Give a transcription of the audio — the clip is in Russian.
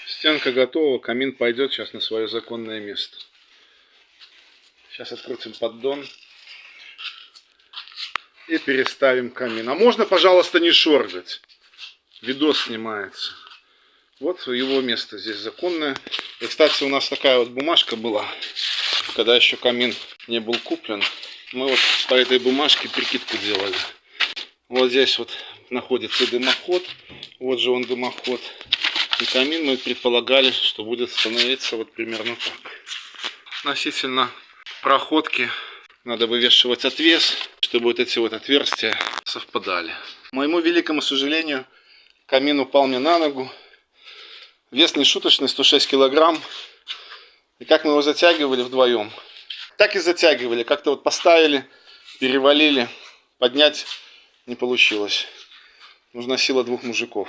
Стенка готова, камин пойдет сейчас на свое законное место. Сейчас открутим поддон и переставим камин. А можно, пожалуйста, не шоргать? Видос снимается. Вот его место здесь законное. И, кстати, у нас такая вот бумажка была, когда еще камин не был куплен. Мы вот по этой бумажке прикидку делали. Вот здесь вот находится дымоход. Вот же он дымоход. И камин мы предполагали, что будет становиться вот примерно так. Относительно проходки надо вывешивать отвес, чтобы вот эти вот отверстия совпадали. К моему великому сожалению, камин упал мне на ногу. Вес не шуточный, 106 килограмм. И как мы его затягивали вдвоем, так и затягивали. Как-то вот поставили, перевалили, поднять не получилось. Нужна сила двух мужиков.